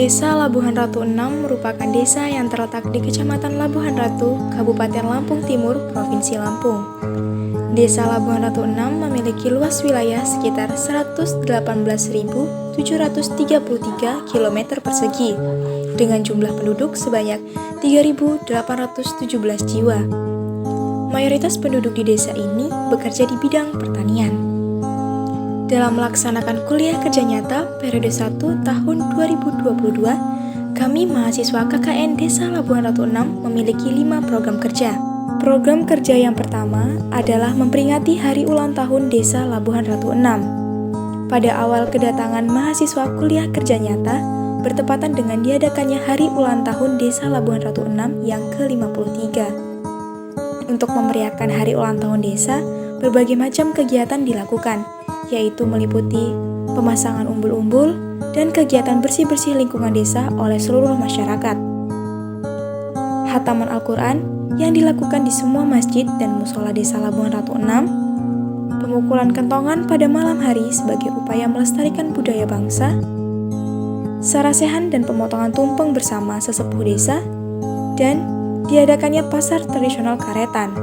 Desa Labuhan Ratu 6 merupakan desa yang terletak di Kecamatan Labuhan Ratu, Kabupaten Lampung Timur, Provinsi Lampung. Desa Labuhan Ratu 6 memiliki luas wilayah sekitar 118.733 km persegi, dengan jumlah penduduk sebanyak 3.817 jiwa. Mayoritas penduduk di desa ini bekerja di bidang pertanian. Dalam melaksanakan kuliah kerja nyata periode 1 tahun 2022, kami mahasiswa KKN Desa Labuhan Ratu 6 memiliki 5 program kerja. Program kerja yang pertama adalah memperingati hari ulang tahun Desa Labuhan Ratu 6. Pada awal kedatangan mahasiswa kuliah kerja nyata, bertepatan dengan diadakannya hari ulang tahun Desa Labuhan Ratu 6 yang ke-53. Untuk memeriahkan hari ulang tahun desa, berbagai macam kegiatan dilakukan, yaitu meliputi pemasangan umbul-umbul dan kegiatan bersih-bersih lingkungan desa oleh seluruh masyarakat. Khataman Al-Quran yang dilakukan di semua masjid dan musola Desa Labuhan Ratu 6, pemukulan kentongan pada malam hari sebagai upaya melestarikan budaya bangsa, sarasehan dan pemotongan tumpeng bersama sesepuh desa, dan diadakannya pasar tradisional karetan.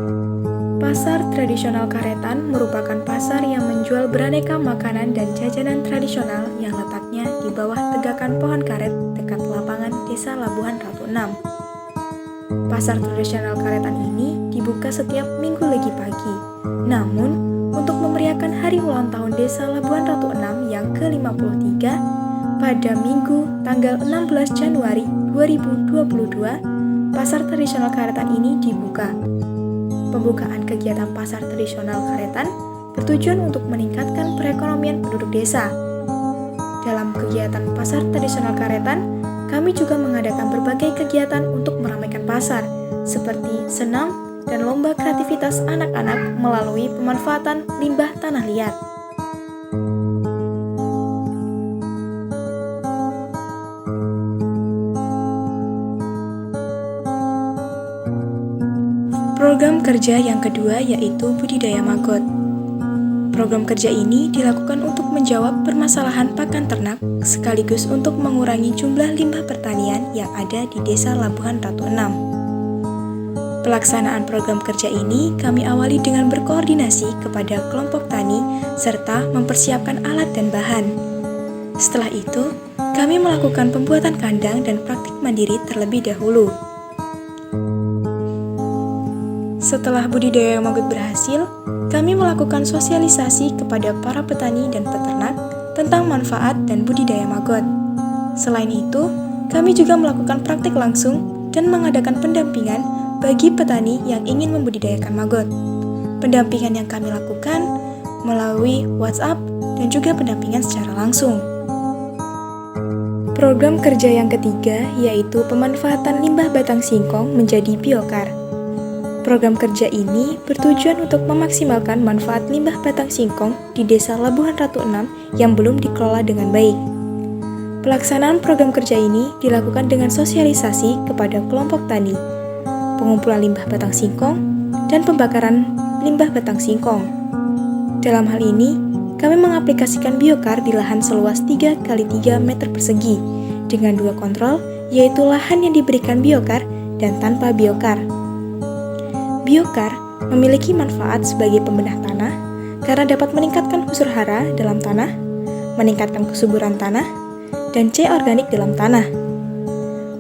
Pasar tradisional karetan merupakan pasar yang menjual beraneka makanan dan jajanan tradisional yang letaknya di bawah tegakan pohon karet dekat lapangan Desa Labuhan Ratu 6. Pasar tradisional karetan ini dibuka setiap Minggu Legi pagi. Namun, untuk memeriahkan hari ulang tahun Desa Labuhan Ratu 6 yang ke-53 pada Minggu tanggal 16 Januari 2022, pasar tradisional karetan ini dibuka. Pembukaan kegiatan pasar tradisional karetan bertujuan untuk meningkatkan perekonomian penduduk desa. Dalam kegiatan pasar tradisional karetan, kami juga mengadakan berbagai kegiatan untuk meramaikan pasar, seperti senam dan lomba kreativitas anak-anak melalui pemanfaatan limbah tanah liat. Program kerja yang kedua yaitu budidaya maggot. Program kerja ini dilakukan untuk menjawab permasalahan pakan ternak sekaligus untuk mengurangi jumlah limbah pertanian yang ada di Desa Labuhan Ratu 6. Pelaksanaan program kerja ini kami awali dengan berkoordinasi kepada kelompok tani serta mempersiapkan alat dan bahan. Setelah itu, kami melakukan pembuatan kandang dan praktik mandiri terlebih dahulu. Setelah budidaya maggot berhasil, kami melakukan sosialisasi kepada para petani dan peternak tentang manfaat dan budidaya maggot. Selain itu, kami juga melakukan praktik langsung dan mengadakan pendampingan bagi petani yang ingin membudidayakan maggot. Pendampingan yang kami lakukan melalui WhatsApp dan juga pendampingan secara langsung. Program kerja yang ketiga yaitu pemanfaatan limbah batang singkong menjadi biokar. Program kerja ini bertujuan untuk memaksimalkan manfaat limbah batang singkong di Desa Labuhan Ratu 6 yang belum dikelola dengan baik. Pelaksanaan program kerja ini dilakukan dengan sosialisasi kepada kelompok tani, pengumpulan limbah batang singkong, dan pembakaran limbah batang singkong. Dalam hal ini, kami mengaplikasikan biokar di lahan seluas 3 x 3 meter persegi dengan 2 kontrol, yaitu lahan yang diberikan biokar dan tanpa biokar. Biokar memiliki manfaat sebagai pembedah tanah karena dapat meningkatkan unsur hara dalam tanah, meningkatkan kesuburan tanah, dan C organik dalam tanah.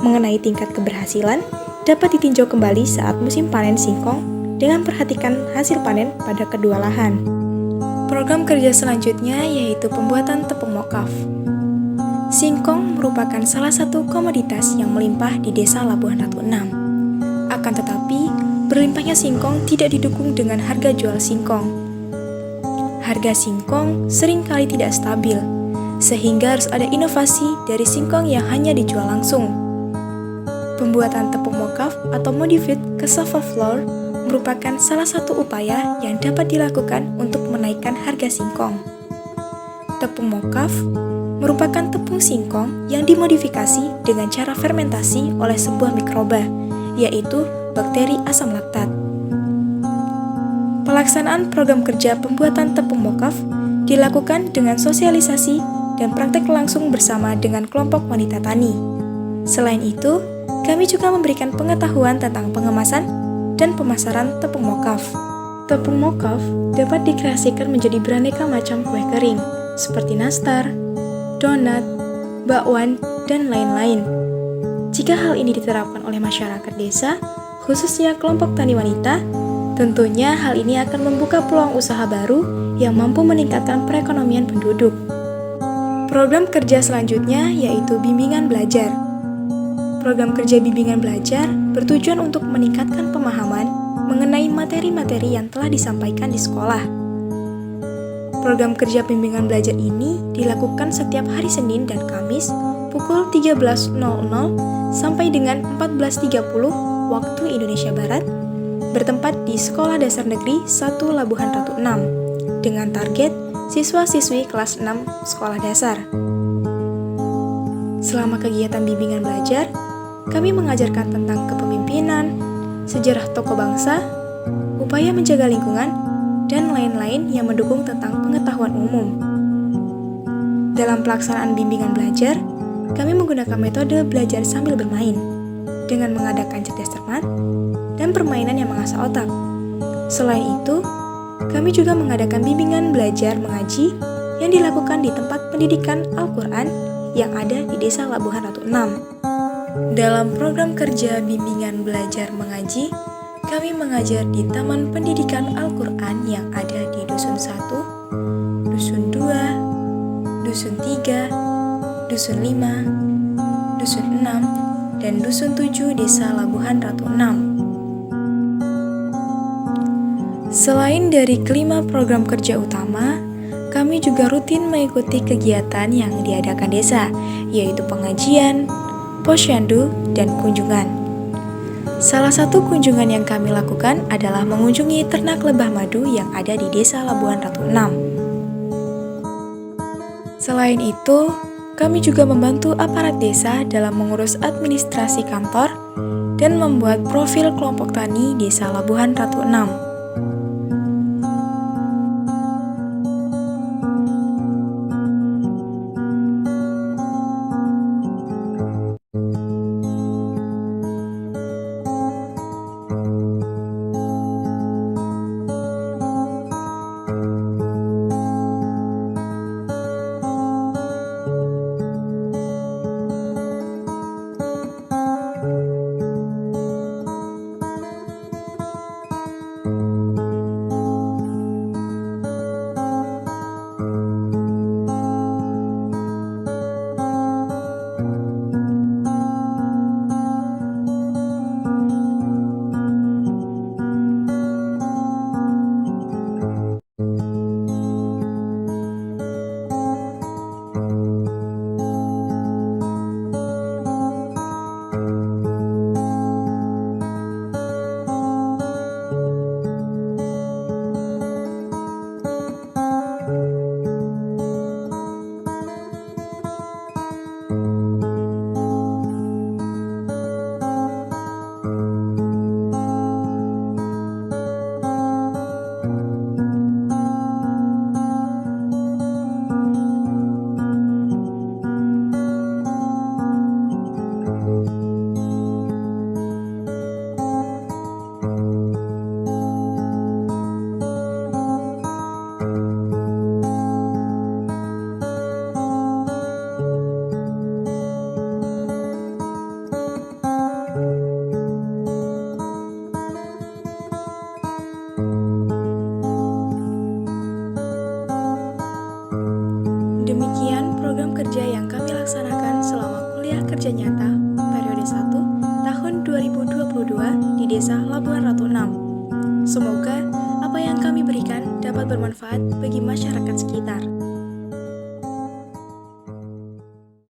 Mengenai tingkat keberhasilan, dapat ditinjau kembali saat musim panen singkong dengan perhatikan hasil panen pada kedua lahan. Program kerja selanjutnya yaitu pembuatan tepung mokaf. Singkong merupakan salah satu komoditas yang melimpah di Desa Labuhan Ratu 6. Akan tetapi, berlimpahnya singkong tidak didukung dengan harga jual singkong. Harga singkong seringkali tidak stabil, sehingga harus ada inovasi dari singkong yang hanya dijual langsung. Pembuatan tepung mokaf atau modified cassava flour merupakan salah satu upaya yang dapat dilakukan untuk menaikkan harga singkong. Tepung mokaf merupakan tepung singkong yang dimodifikasi dengan cara fermentasi oleh sebuah mikroba, yaitu bakteri asam laktat. Pelaksanaan program kerja pembuatan tepung mokaf dilakukan dengan sosialisasi dan praktek langsung bersama dengan kelompok wanita tani. Selain itu, kami juga memberikan pengetahuan tentang pengemasan dan pemasaran tepung mokaf. Tepung mokaf dapat dikreasikan menjadi beraneka macam kue kering, seperti nastar, donat, bakwan, dan lain-lain. Jika hal ini diterapkan oleh masyarakat desa, khususnya kelompok tani wanita, tentunya hal ini akan membuka peluang usaha baru yang mampu meningkatkan perekonomian penduduk. Program kerja selanjutnya yaitu bimbingan belajar. Program kerja bimbingan belajar bertujuan untuk meningkatkan pemahaman mengenai materi-materi yang telah disampaikan di sekolah. Program kerja bimbingan belajar ini dilakukan setiap hari Senin dan Kamis pukul 13.00 sampai dengan 14.30 waktu Indonesia Barat, bertempat di Sekolah Dasar Negeri 1 Labuhan Ratu 6, dengan target siswa-siswi kelas 6 sekolah dasar. Selama kegiatan bimbingan belajar, kami mengajarkan tentang kepemimpinan, sejarah tokoh bangsa, upaya menjaga lingkungan, dan lain-lain yang mendukung tentang pengetahuan umum. Dalam pelaksanaan bimbingan belajar, kami menggunakan metode belajar sambil bermain, dengan mengadakan cerdas cermat dan permainan yang mengasah otak. Selain itu, kami juga mengadakan bimbingan belajar mengaji yang dilakukan di tempat pendidikan Al-Quran yang ada di Desa Labuhan Ratu 6. Dalam program kerja bimbingan belajar mengaji, kami mengajar di Taman Pendidikan Al-Quran yang ada di Dusun 1, Dusun 2, Dusun 3, Dusun 5, Dusun 6, dan Dusun 7 Desa Labuhan Ratu 6. Selain dari kelima program kerja utama, kami juga rutin mengikuti kegiatan yang diadakan desa, yaitu pengajian, posyandu, dan kunjungan. Salah satu kunjungan yang kami lakukan adalah mengunjungi ternak lebah madu yang ada di Desa Labuhan Ratu 6. Selain itu, kami juga membantu aparat desa dalam mengurus administrasi kantor dan membuat profil kelompok tani Desa Labuhan Ratu 6. Demikian program kerja yang kami laksanakan selama kuliah kerja nyata periode 1 tahun 2022 di Desa Labuhan Ratu 6. Semoga apa yang kami berikan dapat bermanfaat bagi masyarakat sekitar.